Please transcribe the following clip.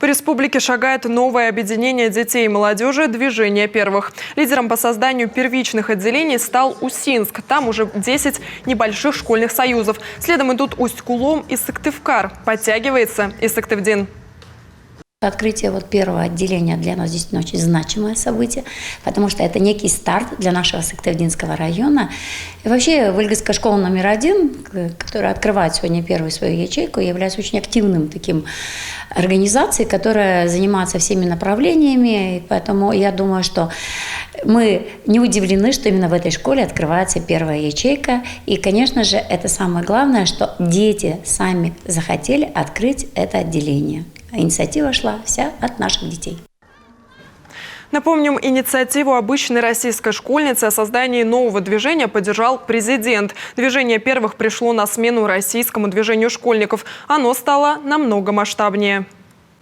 По республике шагает новое объединение детей и молодежи «Движение первых». Лидером по созданию первичных отделений стал Усинск. Там уже 10 небольших школьных союзов. Следом идут Усть-Кулом и Сыктывкар. Подтягивается и Сыктывдин. Открытие первого отделения для нас действительно очень значимое событие, потому что это некий старт для нашего Сыктывдинского района. И вообще Выльгасская школа номер 1, которая открывает сегодня первую свою ячейку, является очень активным таким организацией, которая занимается всеми направлениями. И поэтому я думаю, что мы не удивлены, что именно в этой школе открывается первая ячейка. И, конечно же, это самое главное, что дети сами захотели открыть это отделение. Инициатива шла вся от наших детей. Напомним, инициативу обычной российской школьницы о создании нового движения поддержал президент. Движение первых пришло на смену российскому движению школьников. Оно стало намного масштабнее.